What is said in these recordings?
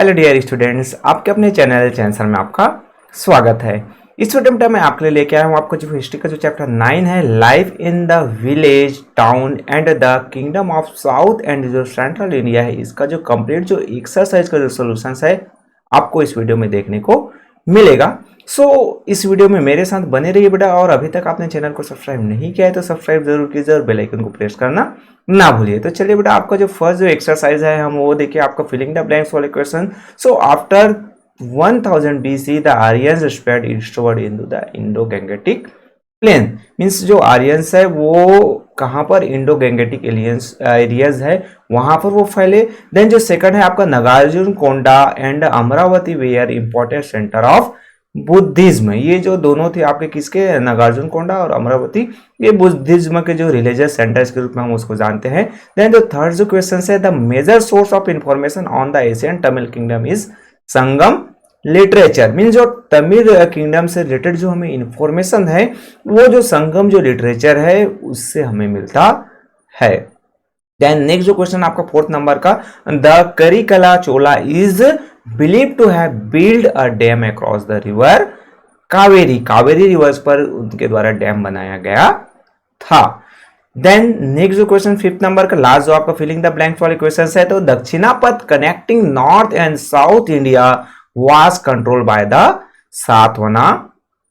Hello dear students, आपके अपने channel चैंसर में आपका स्वागत है। इस वीडियो में मैं आपके लिए लेके आया हूँ आपको जो हिस्ट्री का जो चैप्टर 9 है, life in the village town and the kingdom of south and जो सेंट्रल इंडिया है, इसका जो कंप्लीट जो एक्सरसाइज का जो सोल्यूशन है आपको इस वीडियो में देखने को मिलेगा। इस वीडियो में मेरे साथ बने रहिए बेटा, और अभी तक आपने चैनल को सब्सक्राइब नहीं किया है तो सब्सक्राइब जरूर कीजिए और बेल आइकन को प्रेस करना ना भूलिए। तो चलिए बेटा, आपका जो फर्स्ट जो एक्सरसाइज है हम वो देखिए, आपका फिलिंग द ब्लैंक्स वाले question. After 1000 BC the Aryans spread eastward into the Indo Gangetic plain. Means जो आर्यंस है वो कहां पर, इंडो गैंगेटिक एरियाज है वहां पर वो फैले। देन जो सेकंड है आपका Nagarjuna Konda and Amaravati were important centre of Buddhism. ये जो दोनों थे आपके किसके, नागार्जुन कोंडा और अमरावती, ये बुद्धिज्म के जो रिलीजियस सेंटर्स के रूप में हम उसको जानते हैं। देन जो थर्ड जो क्वेश्चन है, the major source of information on the Asian Tamil kingdom is Sangam literature. Mean जो तमिल किंगडम से रिलेटेड जो हमें इंफॉर्मेशन है वो जो संगम जो लिटरेचर है उससे हमें मिलता है। देन नेक्स्ट जो क्वेश्चन आपका फोर्थ नंबर का, the Karikala Chola is believe to have build a dam across the river Kaveri. Kaveri rivers पर उनके द्वारा डैम बनाया गया था। देन नेक्स्ट जो क्वेश्चन फिफ्थ नंबर का लास्ट जो आपका फिलिंग द ब्लैंक्स वाले क्वेश्चन है, तो Dakshinapatha connecting north and south India was control by the Satavahana.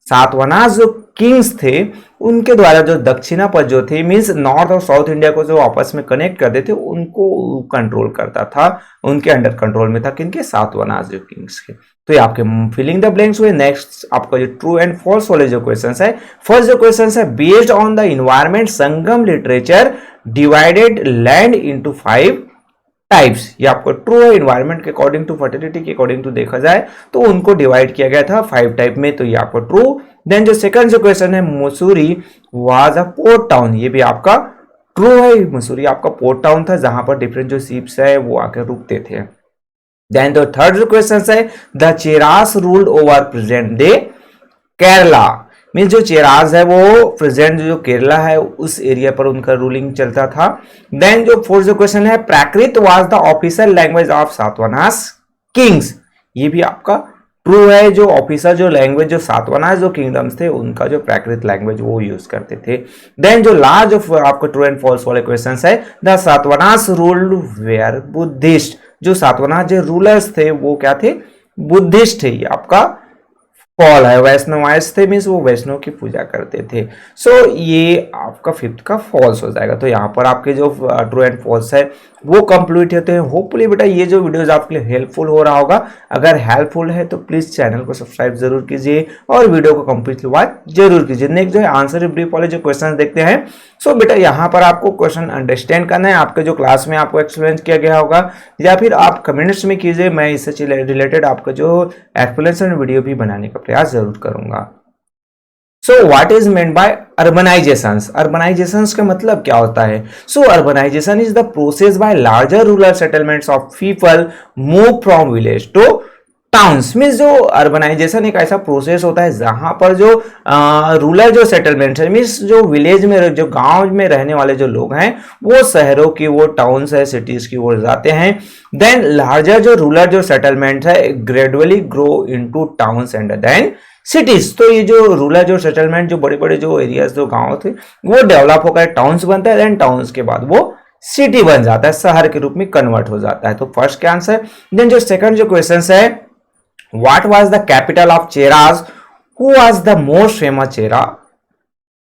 Satavahana जो किंग्स थे उनके द्वारा जो दक्षिणापथ जो थे, मींस नॉर्थ और साउथ इंडिया को जो आपस में कनेक्ट करते थे उनको कंट्रोल करता था, उनके अंडर कंट्रोल में था किनके, सातवाहना जो किंग्स के। तो ये आपके फिलिंग द ब्लैंक्स हुए। नेक्स्ट आपका जो ट्रू एंड फॉल्स वाले जो क्वेश्चन है, फर्स्ट जो क्वेश्चन है, based on the environment Sangam literature divided land into 5 types. ये आपको ट्रू है, इन्वायरमेंट के अकॉर्डिंग टू, फर्टिलिटी के अकॉर्डिंग टू देखा जाए तो उनको डिवाइड किया गया था 5 टाइप में, तो ये आपको ट्रू। देन जो सेकंड जो क्वेश्चन है, Mussoorie was a port town, ये भी आपका ट्रू है। मसूरी आपका पोर्ट टाउन था जहां पर डिफरेंट जो शिप्स है वो आकर रुकते थे। देन जो थर्ड जो क्वेश्चन है, the Cheras ruled over present day Kerala. Mean जो चेराज है वो प्रेजेंट जो केरला है उस एरिया पर उनका रूलिंग चलता था। देन जो फोर्थ जो क्वेश्चन है, Prakrit was the official language of Satavahanas kings, ये भी आपका ट्रू है। जो ऑफिशियल जो लैंग्वेज जो सातवाहना जो किंगडम्स थे उनका जो प्राकृत लैंग्वेज वो यूज करते थे। देन जो लास्ट जो आपका ट्रू एंड फॉल्स वाले क्वेश्चन है, द सातवाहनास रूल्ड वेयर बुद्धिस्ट। जो सातवाहना जो रूलर्स थे वो क्या थे, बुद्धिस्ट थे। ये आपका फॉल है। वैष्णवाइस थे, मीन्स वो वैष्णव की पूजा करते थे। ये आपका फिफ्थ का फॉल्स हो जाएगा। तो यहाँ पर आपके जो ट्रू एंड फॉल्स है वो कंप्लीट होते हैं। होपफुली बेटा ये जो वीडियोस आपके लिए हेल्पफुल हो रहा होगा। अगर हेल्पफुल है तो प्लीज चैनल को सब्सक्राइब जरूर कीजिए और वीडियो को कंप्लीटली वॉच जरूर कीजिए। नेक्स्ट जो है आंसर ब्रीफ वाले जो क्वेश्चन देखते हैं। बेटा यहाँ पर आपको क्वेश्चन अंडरस्टैंड करना है, आपके जो क्लास में आपको एक्सप्लेन किया गया होगा या फिर आप कमेंट्स में कीजिए, मैं इससे रिलेटेड आपका जो एक्सप्लेनेशन वीडियो भी बनाने का प्रयास जरूर करूंगा। What is meant by urbanisations. Urbanisations का मतलब क्या होता है? Urbanisation is the process by larger rural settlements of people move from village to towns. Means जो अर्बनाइजेशन एक ऐसा प्रोसेस होता है जहां पर जो रूरल जो सेटलमेंट है, मीन्स जो विलेज में जो गांव में रहने वाले जो लोग हैं वो शहरों की वो टाउन्स है सिटीज की ओर जाते हैं। देन लार्जर जो रूरल जो सेटलमेंट है gradually grow into towns and then cities. तो ये जो रूरल जो सेटलमेंट जो बड़े बड़े जो एरियाज जो गांव थे वो डेवलप होकर टाउन्स बनता है, देन टाउन्स के बाद वो सिटी बन जाता है, शहर के रूप में कन्वर्ट हो जाता है। तो फर्स्ट का आंसर। देन जो सेकंड जो क्वेश्चन है, what was the capital of Cheras, who was the most famous Chera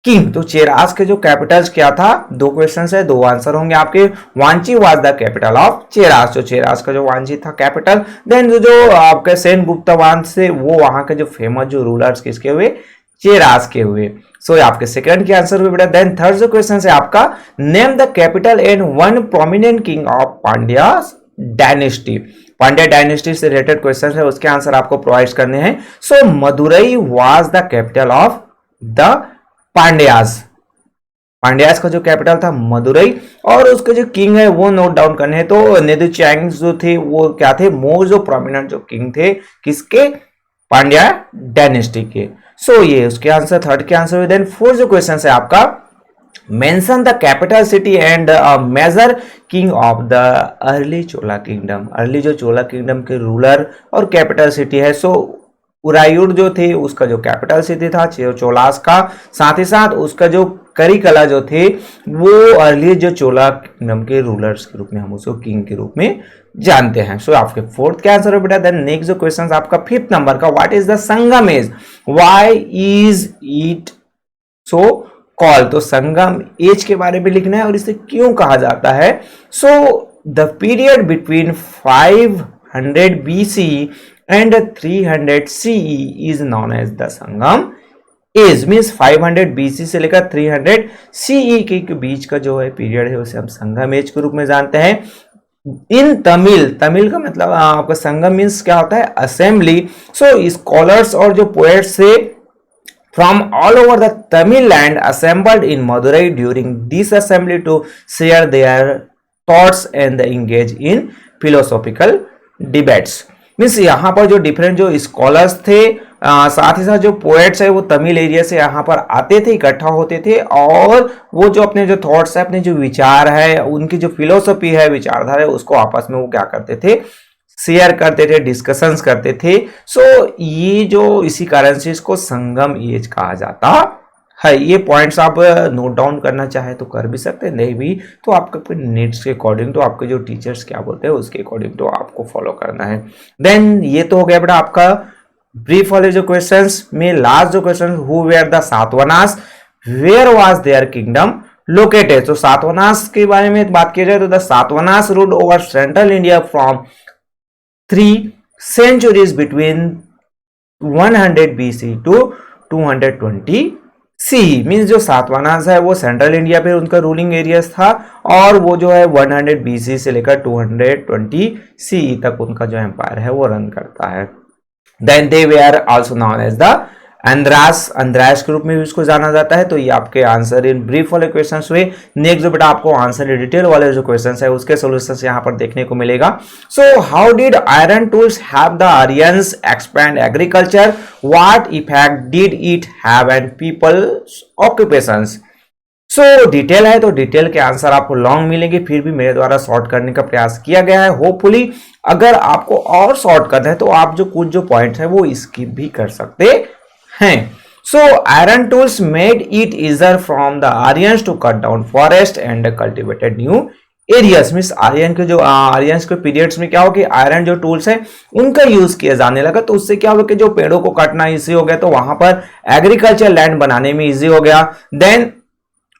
king. तो चेराज के जो कैपिटल्स क्या था, दो क्वेश्चन है, दो आंसर होंगे आपके। Vanchi was the capital of Cheras, जो चेराज का जो वांची था कैपिटल। देन जो आपके सेन गुप्ता वंश से वो वहां के जो फेमस जो रूलर्स किसके हुए, चेराज के हुए। आपके सेकंड के आंसर हुए बेटा। देन थर्ड जो क्वेश्चन है आपका, name the capital and one prominent king of Pandya dynasty. Pandya dynasty से रिलेटेड क्वेश्चन है, उसके आंसर आपको प्रोवाइड करने हैं। Madurai was the capital of the Pandyas. Pandyas का जो कैपिटल था मदुरई, और उसके जो किंग है वो नोट डाउन करने हैं। तो नेदुचैंग जो थे वो क्या थे, मोस्ट जो प्रोमिनेंट जो किंग थे किसके, पांड्या डायनेस्टी के। ये उसके आंसर, थर्ड के आंसर। देन फोर्थ जो क्वेश्चन है आपका, mention the capital city and a major king of the early Chola kingdom। Early जो चोला किंगडम के रूलर और कैपिटल सिटी है, सो उरायूर जो थे उसका जो कैपिटल सिटी था चोलास का, साथ ही साथ उसका जो करिकला जो थे वो अर्ली जो चोला किंगडम के रूलर्स के रूप में हम उसको किंग के रूप में जानते हैं। सो आपके फोर्थ का आंसर है बेटा। देन नेक्स्ट जो क्वेश्चन आपका फिफ्थ नंबर का, what is the Sangam age, why is it so call. तो संगम एज के बारे में लिखना है और इसे क्यों कहा जाता है। So the period between 500 BC and 300 CE is non as the Sangam age. Means 500 BC से लेकर 300 CE के बीच का जो है पीरियड है उसे हम संगम एज के रूप में जानते हैं। इन तमिल, तमिल का मतलब आपका संगम मीन्स क्या होता है, असेंबली। सो स्कॉलर्स और जो पोएट्स से from all over the Tamil land assembled in Madurai during this assembly to share their thoughts and engage in philosophical debates। Means यहाँ पर जो डिफरेंट जो स्कॉलर्स थे साथ ही साथ जो पोएट्स है वो तमिल एरिया से यहाँ पर आते थे, इकट्ठा होते थे और वो जो अपने जो थॉट्स है, अपने जो विचार है, उनकी जो फिलोसफी है, विचारधारा है, उसको आपस में वो क्या करते थे, शेयर करते थे, डिस्कशंस करते थे। सो ये जो इसी कारण से इसको संगम एज कहा जाता है। ये पॉइंट्स आप नोट डाउन करना चाहे तो कर भी सकते हैं, नहीं भी तो आपके नीड्स के अकॉर्डिंग, तो आपके जो टीचर्स क्या बोलते हैं उसके अकॉर्डिंग तो आपको फॉलो करना है। देन ये तो हो गया बेटा आपका ब्रीफ वाले जो क्वेश्चंस में। लास्ट जो question, who were the Satavahanas, where was their kingdom located. तो सातवानास के बारे में बात की जाए तो the Satavahanas ruled over central India from 3 centuries between 100 BC to 220 CE। Means जो सातवानास है वो सेंट्रल इंडिया पे उनका रूलिंग एरियाज था और वो जो है 100 BC से लेकर 220 CE तक उनका जो एम्पायर है वो रन करता है। Then they were also known as the Andhras, Andhras के रूप में भी उसको जाना जाता है। तो ये आपके आंसर इन ब्रीफ वाले क्वेश्चंस हुए। नेक्स्ट जो बेटा आपको आंसर इन डिटेल वाले जो क्वेश्चंस है उसके सॉल्यूशंस यहाँ पर देखने को मिलेगा। So how did iron tools have the Aryans expand agriculture, what effect did it have and peoples occupations. So detail है तो डिटेल के आंसर आपको लॉन्ग मिलेंगे, फिर भी मेरे द्वारा शॉर्ट करने का प्रयास किया गया है। होपफुली अगर आपको और शॉर्ट करना है तो आप जो कुछ जो पॉइंट्स है वो स्किप भी कर सकते हैं। So iron tools made it easier from the Aryans to cut down forest and cultivated new areas. Means Aryan के जो आर्यंस के पीरियड्स में क्या हो कि आयरन जो टूल्स है उनका यूज किया जाने लगा, तो उससे क्या हुआ कि जो पेड़ों को काटना इजी हो गया, तो वहां पर एग्रीकल्चर लैंड बनाने में इजी हो गया। देन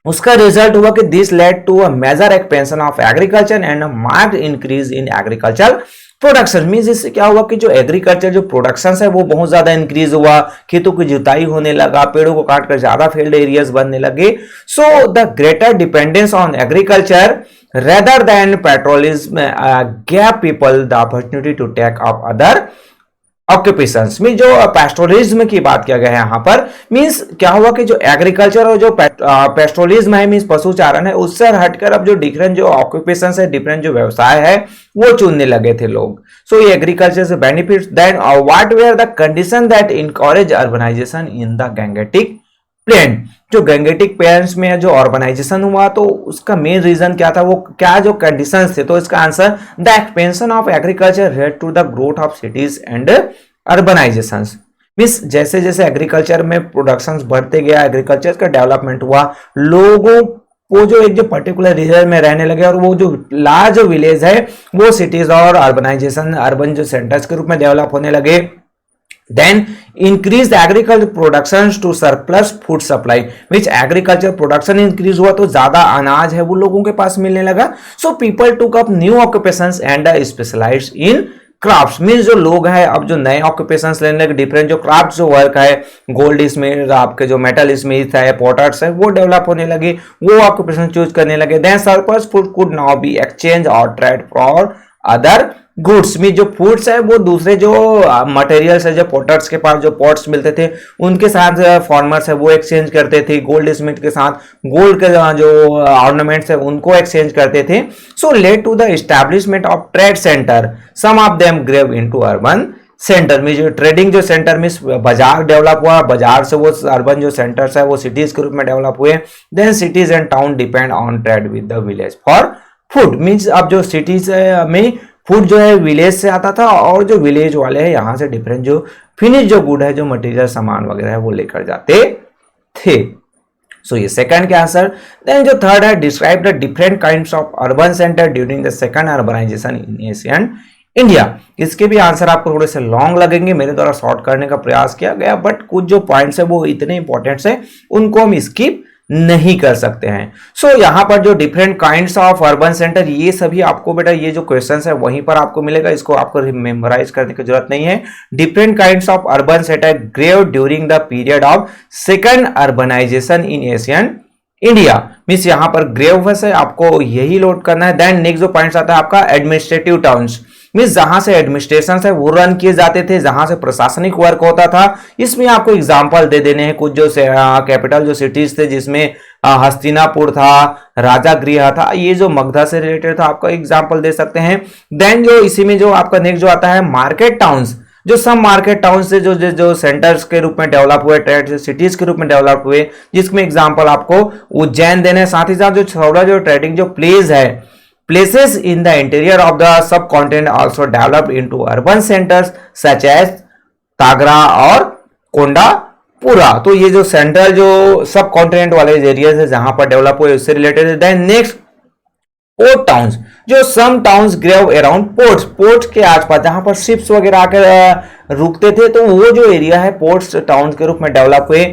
उसका रिजल्ट हुआ कि this led to a major expansion of agriculture and a marked increase in agriculture production. Means इससे क्या हुआ कि जो एग्रीकल्चर जो प्रोडक्शन है वो बहुत ज्यादा इंक्रीज हुआ, खेतों की जुताई होने लगा, पेड़ों को काटकर ज्यादा फील्ड एरियाज बनने लगे। So the greater dependence on agriculture rather than pastoralism gave people the opportunity to take up other occupations. में जो पेस्टोरिज्म की बात किया गया है यहाँ पर, मींस क्या हुआ कि जो एग्रीकल्चर और जो पेस्टोरिज्म है मींस पशुचारण है, उससे हटकर अब जो डिफरेंट जो ऑक्यूपेशंस है, डिफरेंट जो व्यवसाय है वो चुनने लगे थे लोग। सो ये एग्रीकल्चर से benefits. Then what were the condition that encourage urbanisation in the Gangetic plain. जो गैंगेटिक प्लेन्स में जो अर्बनाइजेशन हुआ तो उसका मेन रीजन क्या था, वो क्या जो कंडीशंस थे। तो इसका answer the expansion of agriculture led to the growth of cities and urbanisations. Means जैसे जैसे एग्रीकल्चर में प्रोडक्शंस बढ़ते गया, एग्रीकल्चर का डेवलपमेंट हुआ, लोगों वो जो एक जो पर्टिकुलर रीजन में रहने लगे और वो जो लार्ज विलेज है वो सिटीज और अर्बनाइजेशन, अर्बन जो सेंटर्स के रूप में डेवलप होने लगे। Then increased agriculture productions to surplus food supply, which agriculture production increase हुआ तो ज्यादा अनाज है वो लोगों के पास मिलने लगा। So people took up new occupations and specialized in crafts। Means जो लोग हैं अब जो नए ऑक्यूपेशंस लेने लगे, डिफरेंट जो क्राफ्ट जो वर्क है, गोल्ड स्मिथ, आपके जो मेटल स्मिथ है, पॉटर्स है, वो डेवलप होने लगे, वो ऑक्यूपेशन चूज करने लगे। Then surplus food could now be exchange और ट्रेड फॉर अदर गुड्स। में जो फूड्स है वो दूसरे जो मटेरियल्स है, जो पोटर्स के पास जो पॉट्स मिलते थे उनके साथ फार्मर्स है वो एक्सचेंज करते थे, गोल्ड स्मिथ के साथ गोल्ड के जो ऑर्नामेंट्स है उनको एक्सचेंज करते थे। So led to the establishment of trade centre, some of them grew into urban centre में जो ट्रेडिंग जो सेंटर में बाजार डेवलप हुआ, बाजार से वो अर्बन जो सेंटर्स है वो सिटीज के रूप में डेवलप हुए। Then cities and town depend on trade with the village for food. Means अब जो सिटीज में फूड जो है विलेज से आता था और जो विलेज वाले हैं यहाँ से डिफरेंट जो फिनिश जो गुड है, जो मटेरियल सामान वगैरह है वो लेकर जाते थे। सो ये सेकंड का आंसर। देन जो थर्ड है, describe the different kinds of urban centre during the second urbanisation in Asian India. इसके भी आंसर आपको थोड़े से लॉन्ग लगेंगे, मेरे द्वारा शॉर्ट करने का प्रयास किया गया, बट कुछ जो पॉइंट्स है वो इतने इंपॉर्टेंट है उनको हम स्किप नहीं कर सकते हैं। सो यहाँ पर जो different kinds of urban centre, ये सभी आपको बेटा ये जो क्वेश्चंस है वहीं पर आपको मिलेगा, इसको आपको मेमोराइज करने की जरूरत नहीं है। Different kinds of urban centre grew during the period of second urbanisation in Asian India. Means यहाँ पर ग्रेव से आपको यही लोड करना है। देन नेक्स्ट जो पॉइंट आता है आपका एडमिनिस्ट्रेटिव टाउन्स, मीन्स जहां से एडमिनिस्ट्रेशन है वो रन किए जाते थे, जहां से प्रशासनिक वर्क होता था। इसमें आपको एग्जांपल दे देने हैं कुछ जो कैपिटल जो सिटीज थे, जिसमें हस्तिनापुर था, राजा गृह था, ये जो मगधा से रिलेटेड था आपका एग्जांपल दे सकते हैं। देन जो इसी में जो आपका नेक्स्ट जो आता है मार्केट टाउन्स, जो सब मार्केट टाउन से जो सेंटर्स के रूप में डेवलप हुए, ट्रेड सिटीज के रूप में डेवलप हुए, जिसमें एग्जांपल आपको उज्जैन देने। साथ ही साथ जो थोड़ा जो ट्रेडिंग जो प्लेस है, places in the interior of the subcontinent also developed into urban centers such as तागरा और कोंडापुरा। तो ये जो सेंट्रल जो सब कॉन्टिनेंट वाले एरियाज है जहां पर डेवलप हुए उससे रिलेटेड है। देन नेक्स्ट पोर्ट टाउन्स, जो some towns grew around ports, ports के आसपास जहां पर शिप्स वगैरह आकर रुकते थे, तो वो जो एरिया है पोर्ट्स टाउन्स के रूप में डेवलप हुए।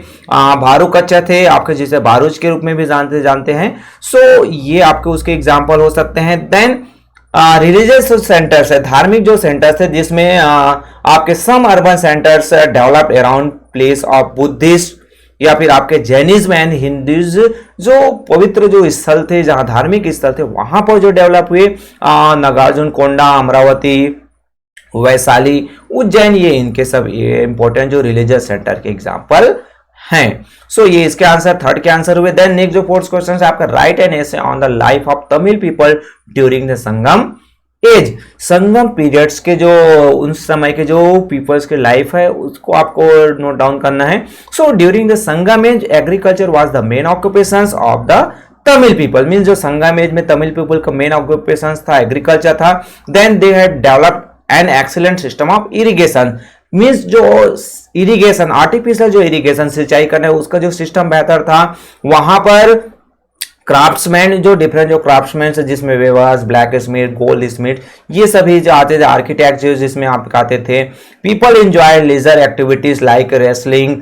भारूकच्चा थे आपके, जिसे भारूच के रूप में भी जानते हैं। सो ये आपके उसके एग्जाम्पल हो सकते हैं। देन रिलीजियस सेंटर्स है, धार्मिक जो सेंटर्स है, जिसमें आपके some urban centres develop around place of Buddhist या फिर आपके जैनिज्म एंड हिंदुइज्म, जो पवित्र जो स्थल थे, जहां धार्मिक स्थल थे, वहां पर जो डेवलप हुए। नागार्जुन कोंडा, अमरावती, वैशाली, उज्जैन, ये इनके सब ये इंपॉर्टेंट जो रिलीजियस सेंटर के एग्जाम्पल हैं। सो ये इसके आंसर थर्ड के आंसर हुए। देन नेक्स्ट जो फोर्थ क्वेश्चन है आपका, write an essay on the life of Tamil people during the Sangam age. Sangam periods के जो उन समय के जो पीपल्स के लाइफ है उसको आपको नोट डाउन करना है। So during the Sangam age agriculture was the main occupations of the Tamil people. Means जो संगम एज में तमिल पीपल का मेन ऑक्यूपेशन था एग्रीकल्चर था। Then they had developed an excellent system of irrigation. Means जो इरिगेशन, आर्टिफिशियल जो irrigation सिंचाई करना है उसका जो सिस्टम बेहतर था। वहां पर क्राफ्ट्समैन जो डिफरेंट जो क्राफ्ट्समैन है, जिसमें weavers, black Smith, gold Smith, ये सभी जो आते थे, आर्किटेक्ट जो जिसमें आप आते थे। People enjoy leisure activities like wrestling,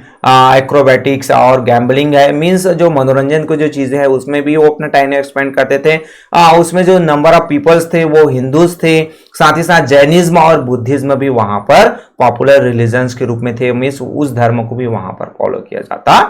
acrobatics और गैम्बलिंग है। मीन्स जो मनोरंजन को जो चीजें हैं उसमें भी वो अपना टाइम एक्सपेंड करते थे। उसमें जो नंबर ऑफ पीपल्स थे वो हिंदूज थे, साथ ही साथ जैनिज्म और बुद्धिज्म भी वहां पर पॉपुलर रिलीजन्स के रूप में थे। मीन्स उस धर्म को भी वहां पर फॉलो किया जाता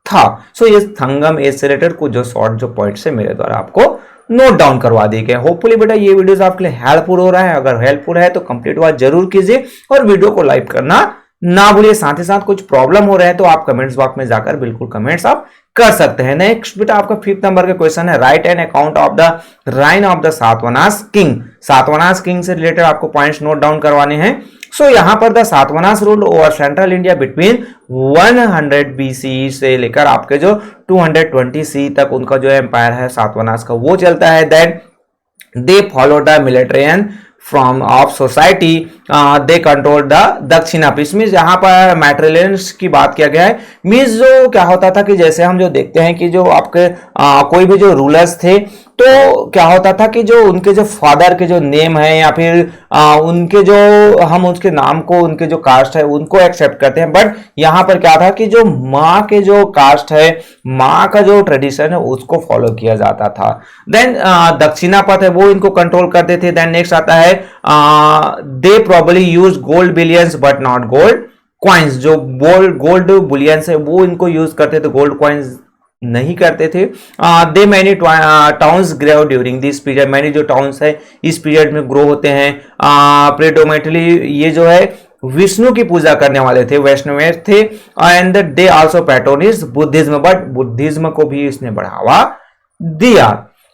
था। सो ये संगम एज से रिलेटेड कुछ जो शॉर्ट जो पॉइंट्स है मेरे द्वारा आपको नोट डाउन करवा दिए गए। होपफुली बेटा ये वीडियोस आपके लिए हेल्पफुल हो रहा है। अगर हेल्पफुल है तो कंप्लीट बात जरूर कीजिए और वीडियो को लाइक करना ना भूलिए। साथ ही साथ कुछ प्रॉब्लम हो रहा है तो आप कमेंट्स बॉक्स में जाकर बिल्कुल कमेंट्स आप कर सकते हैं। नेक्स्ट बेटा आपका 5th नंबर का क्वेश्चन है, write an account of the reign of the Satavahanas king. Satavahanas king से रिलेटेड आपको पॉइंट्स नोट डाउन करवाने हैं। सो यहां पर the Satavahanas rule over central India between 100 BC से लेकर आपके जो 220 CE तक उनका जो एम्पायर है सातवाहनास का वो चलता है। Then they follow the militarian form of society, they control the Dakshina. इसमें जहां पर मैट्रिलियंस की बात किया गया है, मीन्स जो क्या होता था कि जैसे हम जो देखते हैं कि जो आपके कोई भी जो रूलर्स थे तो क्या होता था कि जो उनके जो फादर के जो नेम है या फिर उनके जो हम उसके नाम को उनके जो कास्ट है उनको एक्सेप्ट करते हैं। बट यहाँ पर क्या था कि जो माँ के जो कास्ट है, माँ का जो ट्रेडिशन है उसको फॉलो किया जाता था। देन दक्षिणापथ है वो इनको कंट्रोल करते थे। देन नेक्स्ट आता है they probably use gold billions but not gold coins. जो गोल्ड बुलियंस है वो इनको यूज करते थे, गोल्ड क्वाइंस नहीं करते थे। They many towns grow during this period. Many जो टाउन्स है इस पीरियड में ग्रो होते हैं। प्रेडोमेंटली ये जो है विष्णु की पूजा करने वाले थे, वैष्णव थे। And they also patronise Buddhism, but Buddhism को भी इसने बढ़ावा दिया।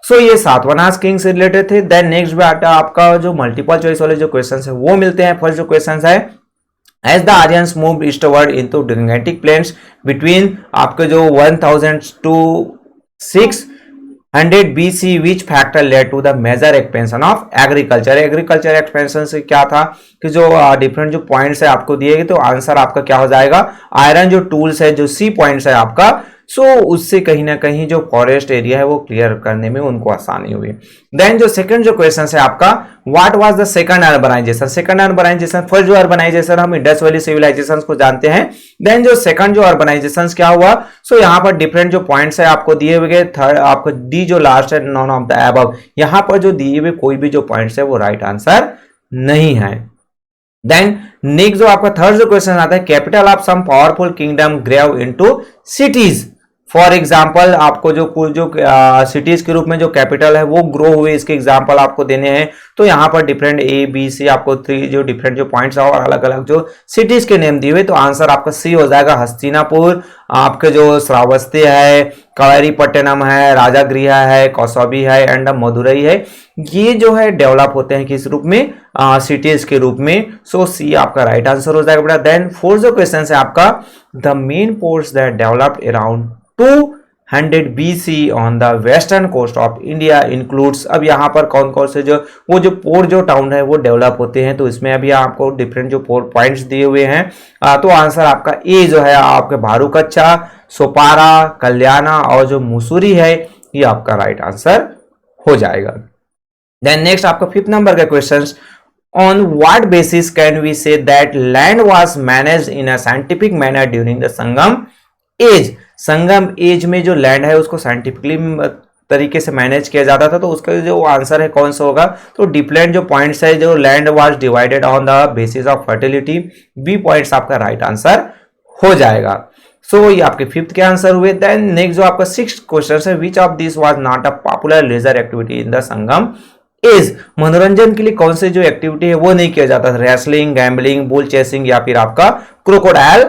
सो ये सातवाहनास किंग से रिलेटेड थे। देन नेक्स्ट बेटा आपका जो मल्टीपल चॉइस वाले जो क्वेश्चन है वो मिलते हैं। फर्स्ट जो क्वेश्चन है, as the Aryans move eastward into Gangetic plains between आपके जो 1000 to 600 BC, which factor led to the major expansion of agriculture. Agriculture expansion से क्या था कि जो डिफरेंट जो पॉइंट्स है आपको दिए गए, तो आंसर आपका क्या हो जाएगा, आयरन जो टूल्स है, जो सी पॉइंट्स है आपका, सो उससे कहीं ना कहीं जो फॉरेस्ट एरिया है वो क्लियर करने में उनको आसानी हुई। देन जो सेकंड जो क्वेश्चन है आपका, what was the second urbanisation. Second urbanisation, first जो अर्बनाइजेशन हम इंडस वैली सिविलाइजेशन को जानते हैं। देन जो सेकंड जो अर्बनाइजेशन क्या हुआ, सो यहाँ पर डिफरेंट जो पॉइंट्स है आपको दिए हुए, थर्ड आपको डी जो लास्ट है, नॉन ऑफ द अबव, यहाँ पर जो दिए हुए कोई भी जो पॉइंट्स है वो राइट आंसर नहीं है। देन नेक्स्ट जो आपका थर्ड जो क्वेश्चन आता है, capital of some powerful kingdom grew into cities. For example आपको जो कुछ जो सिटीज के रूप में जो कैपिटल है वो ग्रो हुए, इसके एग्जाम्पल आपको देने हैं। तो यहाँ पर डिफरेंट ए बी सी आपको 3 जो डिफरेंट जो पॉइंट्स और अलग अलग जो सिटीज के नेम दिए हुए, तो आंसर आपका सी हो जाएगा। हस्तिनापुर, आपके जो श्रावस्ती है, कवरीपट्टनम है, राजागृह है, कौशाम्बी है एंड मदुरई है, ये जो है डेवलप होते हैं किस रूप में, सिटीज के रूप में। सो सी आपका राइट आंसर हो जाएगा बेटा। देन फोर्थ जो क्वेश्चन है आपका, the main ports that developed around 200 BC on the western coast of India includes. अब यहाँ पर कौन कौन से जो वो जो पोर्ट जो टाउन है वो डेवलप होते हैं, तो इसमें अभी आपको डिफरेंट जो पोर्ट पॉइंट्स दिए हुए हैं। तो आंसर आपका ए जो है आपके भारूकच्छा, सोपारा, कल्याणा और जो मुसूरी है, ये आपका राइट आंसर हो जाएगा। देन नेक्स्ट आपका 5th नंबर का question, on what basis can we say that land was managed in a scientific manner during the Sangam age. Sangam age में जो लैंड है उसको साइंटिफिकली तरीके से मैनेज किया जाता था, तो उसका जो आंसर है कौन सा होगा, तो डिफरेंट जो पॉइंट्स है, जो land was divided on the basis of fertility, B points आपका राइट आंसर हो जाएगा। सो ये आपके 5th के आंसर हुए। देन नेक्स्ट जो आपका 6th क्वेश्चन है, which of this was not a popular leisure activity in the Sangam age. मनोरंजन के लिए कौन से जो एक्टिविटी है वो नहीं किया जाता था, रेसलिंग, गैम्बलिंग, बुल चेसिंग या फिर आपका क्रोकोडाइल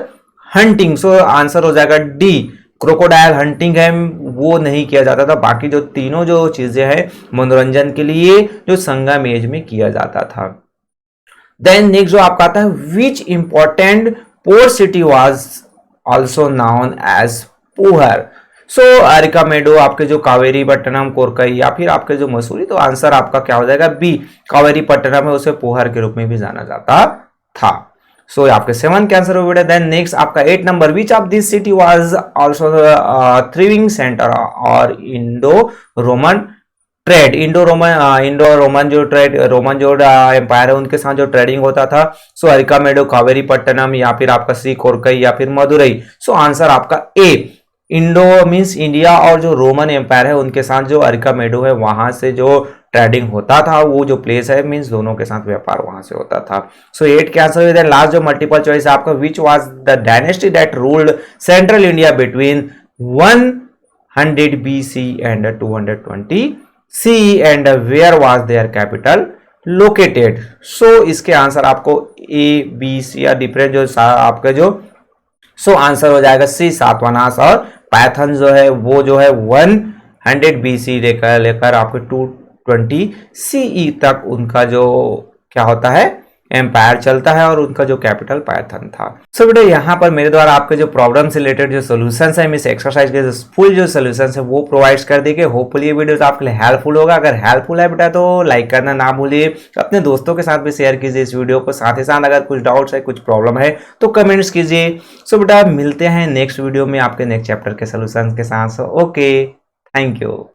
हंटिंग। सो आंसर हो जाएगा डी, क्रोकोडाइल हंटिंग है वो नहीं किया जाता था। बाकी जो तीनों जो चीजें हैं मनोरंजन के लिए जो संगम एज में किया जाता था। देन नेक्स्ट जो आपका आता है, which important port city was also known as Puhar. So Arikamedu, आपके जो कावेरीपट्टनम, कोरकई या फिर आपके जो मसूरी, तो आंसर आपका क्या हो जाएगा बी, कावेरीपट्टनम है उसे पोहर के रूप में भी जाना जाता था। सो आपके 7 के आंसर हो गया। देन नेक्स्ट आपका 8 number, which of this city was also thriving centre और Indo Roman trade. Indo Roman जो ट्रेड, रोमन जो एम्पायर है उनके साथ जो ट्रेडिंग होता था। सो अरिकामेडो, कावेरीपट्टनम या फिर आपका सी कोरकई या फिर मदुरई। सो आंसर आपका ए, इंडो मीन्स इंडिया और जो रोमन एम्पायर है उनके साथ जो अरिकामेडो है वहां से जो ट्रेडिंग होता था, वो जो प्लेस है मीन्स दोनों के साथ व्यापार वहां से होता था। सो 8 के आंसर विद लास्ट जो मल्टीपल चॉइस है आपका, which was the dynasty that ruled central India between 100 BC and 220 CE and where was their capital located. So इसके आंसर आपको ए बी सी या डिफरेंट जो आपका जो सो आंसर हो जाएगा सी, सातवानास। और पाइथन जो है वो जो है 100 BC लेकर आपके 220 CE तक उनका जो क्या होता है एम्पायर चलता है, और उनका जो कैपिटल पाइथन था। सो बेटा यहाँ पर मेरे द्वारा आपके जो प्रॉब्लम से रिलेटेड जो सोल्यूशंस है, इस एक्सरसाइज के जो फुल जो सोल्यूशंस है वो प्रोवाइड कर देंगे। होपफुली ये वीडियो आपके लिए हेल्पफुल होगा। अगर हेल्पफुल है बेटा तो लाइक करना ना भूलिए, अपने दोस्तों के साथ भी शेयर कीजिए इस वीडियो को। साथ ही साथ अगर कुछ डाउट्स है, कुछ प्रॉब्लम है तो कमेंट्स कीजिए। सो बेटा मिलते हैं नेक्स्ट वीडियो में आपके नेक्स्ट चैप्टर के सोल्यूशन के साथ। Okay, thank you.